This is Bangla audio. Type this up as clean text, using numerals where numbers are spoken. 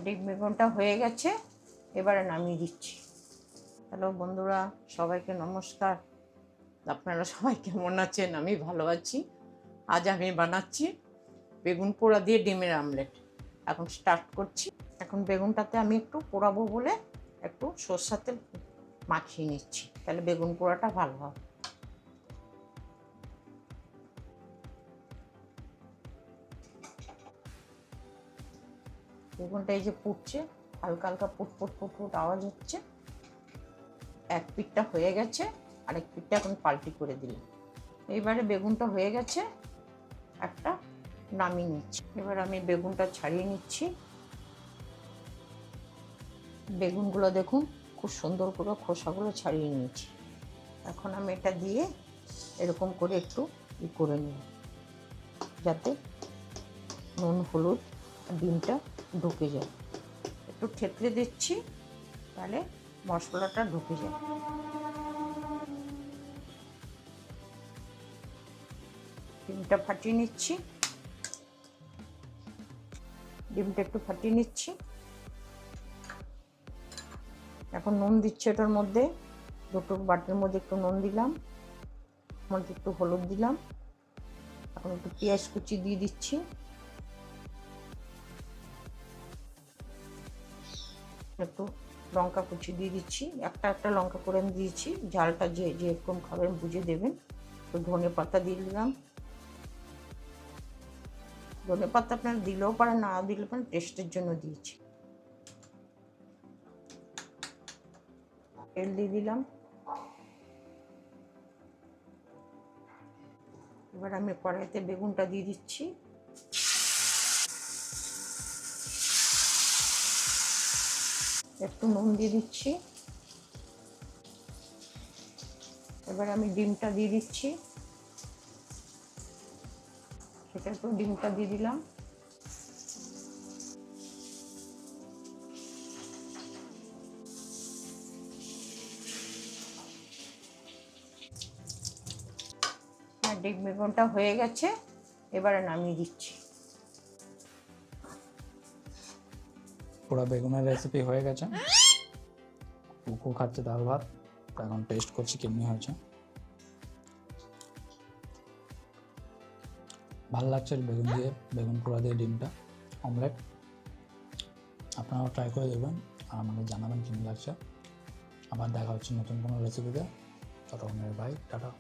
ডিম বেগুনটা হয়ে গেছে, এবারে নামিয়ে দিচ্ছি। হ্যালো বন্ধুরা, সবাইকে নমস্কার। আপনারা সবাই কেমন আছেন? আমি ভালো আছি। আজ আমি বানাচ্ছি বেগুন পোড়া দিয়ে ডিমের আমলেট। এখন স্টার্ট করছি। এখন বেগুনটাতে আমি একটু পোড়াবো বলে একটু সরষের তেল মাখিয়ে নিচ্ছি, তাহলে বেগুন পোড়াটা ভালো হবে। বেগুনটা এই যে পুড়ছে, হালকা হালকা পুটপুট পুটপুট আওয়াজ হচ্ছে। এক পিঠটা হয়ে গেছে, আরেক পিঠটা এখন পাল্টি করে দিলাম। এইবারে বেগুনটা হয়ে গেছে, একটা নামিয়ে নিচ্ছি। এবার আমি বেগুনটা ছাড়িয়ে নিচ্ছি। বেগুনগুলো দেখুন খুব সুন্দর করে খোসাগুলো ছাড়িয়ে নিয়েছি। এখন আমি এটা দিয়ে এরকম করে একটু করে নিই, যাতে নুন হলুদ ডিমটা ঢুকে যায়। একটু থেতলে দিচ্ছি, তাহলে মশলাটা ঢুকে যায়। ডিমটা ফাটিয়ে নিচ্ছি, ডিমটা একটু ফাটিয়ে নিচ্ছি। এখন নুন দিচ্ছি এটার মধ্যে, দুটো বাটির মধ্যে একটু নুন দিলাম, মধ্যে একটু হলুদ দিলাম। এখন একটু পেঁয়াজ কুচি দিয়ে দিচ্ছি, একটু লঙ্কা কুচি দিয়ে দিচ্ছি, একটা একটা লঙ্কা করে আমি দিয়েছি। ঝালটা যেরকম খাবেন বুঝে দেবেন। তো ধনে পাতা দিয়ে দিলাম। ধনে পাতা আপনারা দিলেও পারেন, না দিলে পারেন, টেস্টের জন্য দিয়েছি। তেল দিয়ে দিলাম। এবার আমি কড়াইতে বেগুনটা দিয়ে দিচ্ছি। একটু নুন দিয়ে দিচ্ছি। এবার আমি ডিমটা দিয়ে দিচ্ছি, সেটা একটু ডিমটা দিয়ে দিলাম। ডিম বেগুনটা হয়ে গেছে, এবারে নামিয়ে দিচ্ছি। পোড়া বেগুনের রেসিপি হয়ে গেছে। কুকু খাচ্ছে ডাল ভাত, এখন টেস্ট করছি কেমনি হয়েছে। ভালো লাগছে বেগুন পোড়া দিয়ে ডিমটা অমলেট। আপনারাও ট্রাই করে দেবেন আর আমাকে জানাবেন কেমন লাগছে। আবার দেখা হচ্ছে নতুন কোনো রেসিপিতে। ততক্ষণের বাই, টাটা।